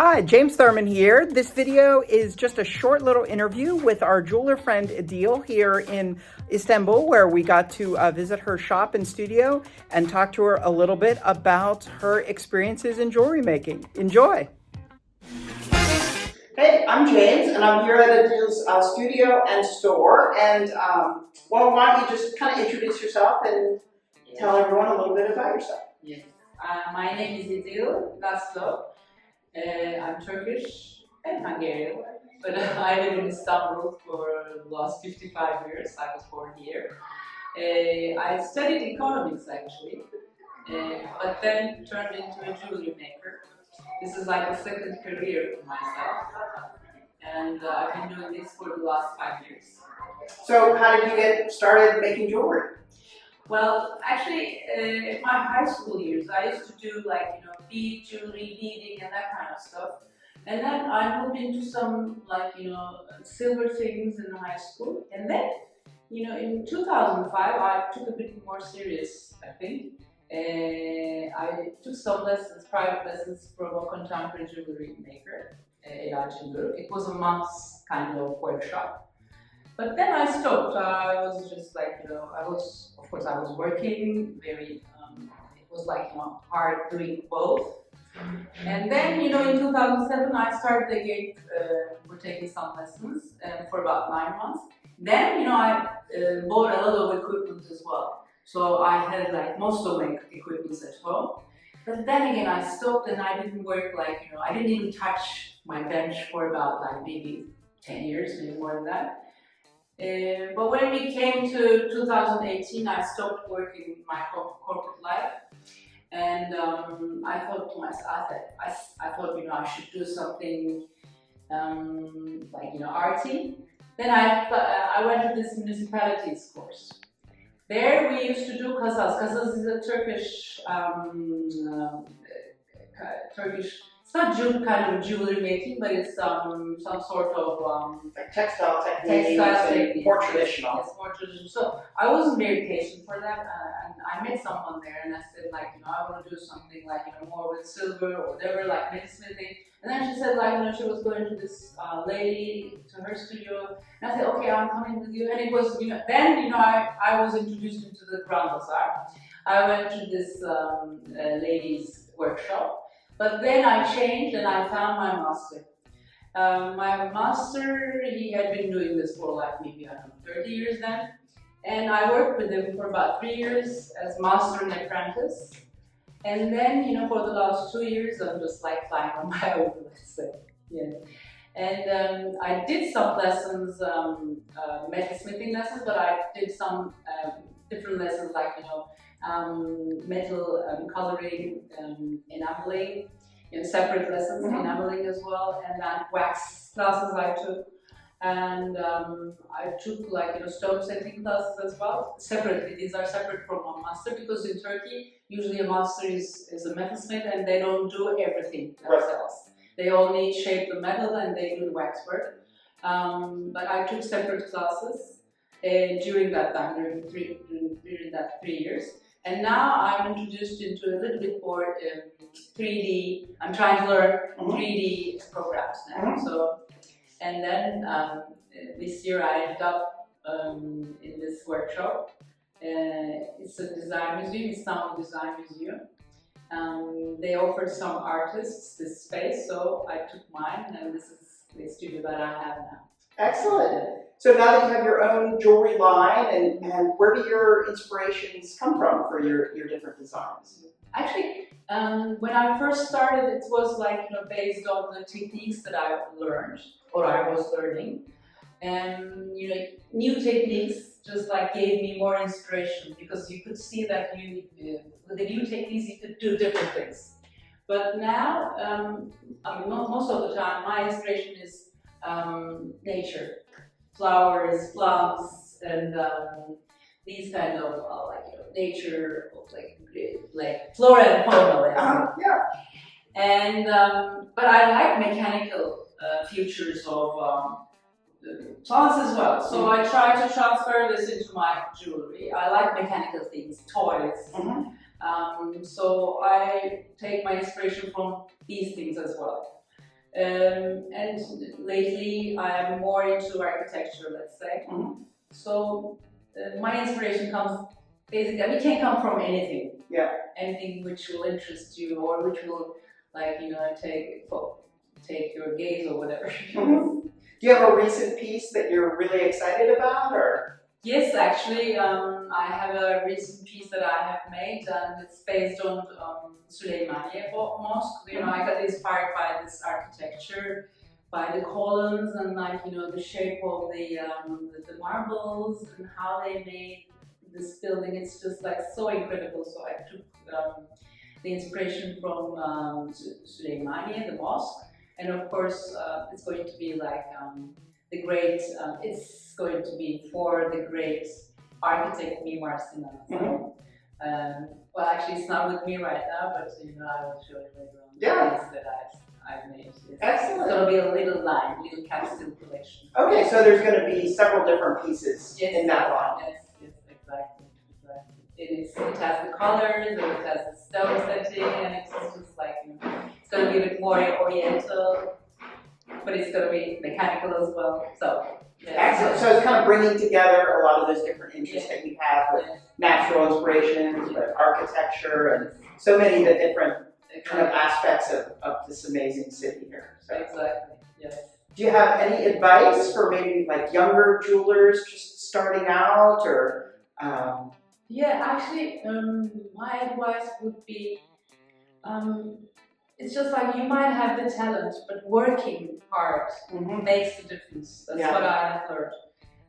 Hi, James Thurman here. This video is just a short little interview with our jeweler friend Idil here in Istanbul, where we got to visit her shop and studio and talk to her a little bit about her experiences in jewelry making. Enjoy. Hey, I'm James, and I'm here at Idil's studio and store. And well, why don't you just kind of introduce yourself and tell everyone a little bit about yourself? Yes. My name is İdil Laslo. I'm Turkish and Hungarian, but I live in Istanbul for the last 55 years. I was born here. I studied economics actually, but then turned into a jewelry maker. This is like a second career for myself, and I've been doing this for the last 5 years. So how did you get started making jewelry? Well, actually, in my high school years, I used to do bead jewelry, beading, and that kind of stuff. And then I moved into some silver things in high school. And then, in 2005, I took a bit more serious, I think. I took some lessons, private lessons from a contemporary jewelry maker, It was a month's kind of workshop. But then I stopped. I was just I was working very, it was hard doing both. And then, in 2007, I started again, for taking some lessons for about 9 months. Then, I bought a lot of equipment as well. So I had most of my equipment at home. But then again, I stopped and I didn't work I didn't even touch my bench for about maybe 10 years, maybe more than that. But when we came to 2018, I stopped working my corporate life, and I thought to myself, I thought I should do something arty. Then I went to this municipalities course. There we used to do kazas. Kazas is a Turkish It's not kind of jewelry making, but it's some sort of Textile techniques, more traditional. Yes, more traditional. So I wasn't very patient for that, and I met someone there, and I said I want to do something more with silver or whatever, metalsmithing. And then she said she was going to this lady to her studio, and I said okay, I'm coming with you. And it was then I was introduced into the Grand Bazaar. I went to this lady's workshop. But then I changed and I found my master. My master, he had been doing this for maybe 30 years then. And I worked with him for about 3 years as master and apprentice. And then, for the last 2 years, I'm just flying on my own, let's say. Yeah. And I did some lessons, metalsmithing lessons, but I did some different lessons metal coloring, enameling, separate lessons, enameling as well, and then wax classes I took, and I took stone setting classes as well, separately. These are separate from a master because in Turkey, usually a master is a metalsmith and they don't do everything themselves. They only shape the metal and they do the wax work. But I took separate classes during that time, during that 3 years. And now I'm introduced into a little bit more 3D. I'm trying to learn 3D programs now. So, and then this year I ended up in this workshop. It's a design museum, Istanbul Design Museum. They offered some artists this space, so I took mine, and this is the studio that I have now. Excellent. So now that you have your own jewelry line, and where do your inspirations come from for your different designs? Actually, when I first started, it was based on the techniques that I learned or I was learning, and new techniques just gave me more inspiration because you could see that with the new techniques you could do different things. But now, most of the time, my inspiration is nature. Flowers, plants, and these kind of nature, flora and fauna. Yeah. And but I like mechanical features of plants as well. So I try to transfer this into my jewelry. I like mechanical things, toys. So I take my inspiration from these things as well. And lately I am more into architecture, let's say. Mhm. So my inspiration comes basically, it can come from anything. Yeah. Anything which will interest you or which will, like, you know, take your gaze or whatever. Mhm. Do you have a recent piece that you're really excited about, or? Yes, actually, I have a recent piece that I have made, and it's based on Süleymaniye Mosque. You know, I got inspired by this architecture, by the columns, and, like, you know, the shape of the marbles and how they made this building. It's just like so incredible. So I took the inspiration from Süleymaniye, the mosque, and of course it's going to be like the great. It's going to be for the great architect Mimar Sinan. So, well, actually, it's not with me right now, but you know, I will show you later on the things that I've made. Excellent. So it'll be a little line, little capsule collection. Okay, so there's going to be several different pieces in that line. Yes, exactly. It has the colors, it has the stone setting, and it's just like, you know, it's going to be a bit more oriental, but it's going to be mechanical as well. So, yeah. Excellent. So it's kind of bringing together a lot of those different interests that you have with natural inspirations, with architecture, and so many of the different kind of aspects of this amazing city here. So. Exactly. Yes. Do you have any advice for maybe like younger jewelers just starting out, or? Yeah, actually, my advice would be, it's just like you might have the talent, but working hard makes the difference. That's what I have learned.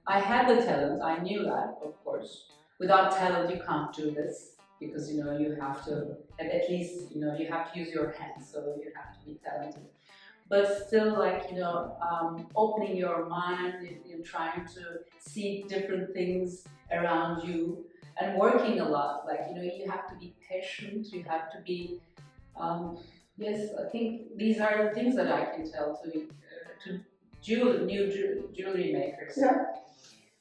I had the talent, I knew that, of course. Without talent, you can't do this, because, you know, you have to, at least, you know, you have to use your hands, so you have to be talented. But still, like, you know, opening your mind and trying to see different things around you and working a lot. Like, you know, you have to be patient, you have to be, yes, I think these are the things that I can tell to new jewelry makers. Yeah.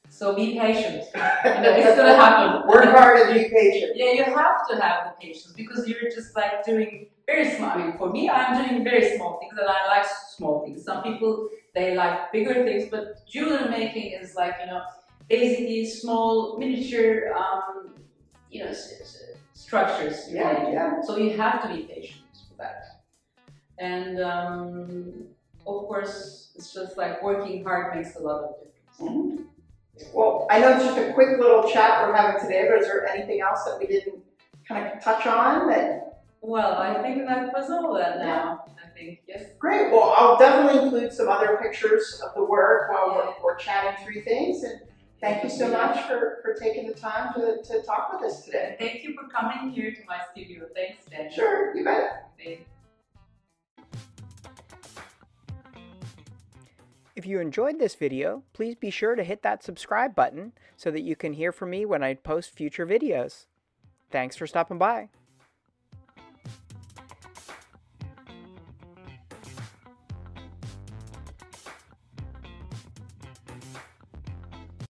So be patient. You know, it's gonna happen. Work hard and be patient. Yeah, you have to have the patience, because you're just like doing very small. I mean, for me, I'm doing very small things, and I like small things. Some people, they like bigger things, but jewelry making is like, you know, basically small, miniature, you know, structures. Yeah. So you have to be patient with that. And of course, it's just like working hard makes a lot of difference. Well, I know it's just a quick little chat we're having today, but is there anything else that we didn't kind of touch on? Well, I think that was all that now. I think, yes. Great. Well, I'll definitely include some other pictures of the work while we're chatting through things. And thank you so much for taking the time to talk with us today. Thank you for coming here to my studio. Thanks, Dan. Sure, you bet. Thanks. If you enjoyed this video, please be sure to hit that subscribe button so that you can hear from me when I post future videos. Thanks for stopping by.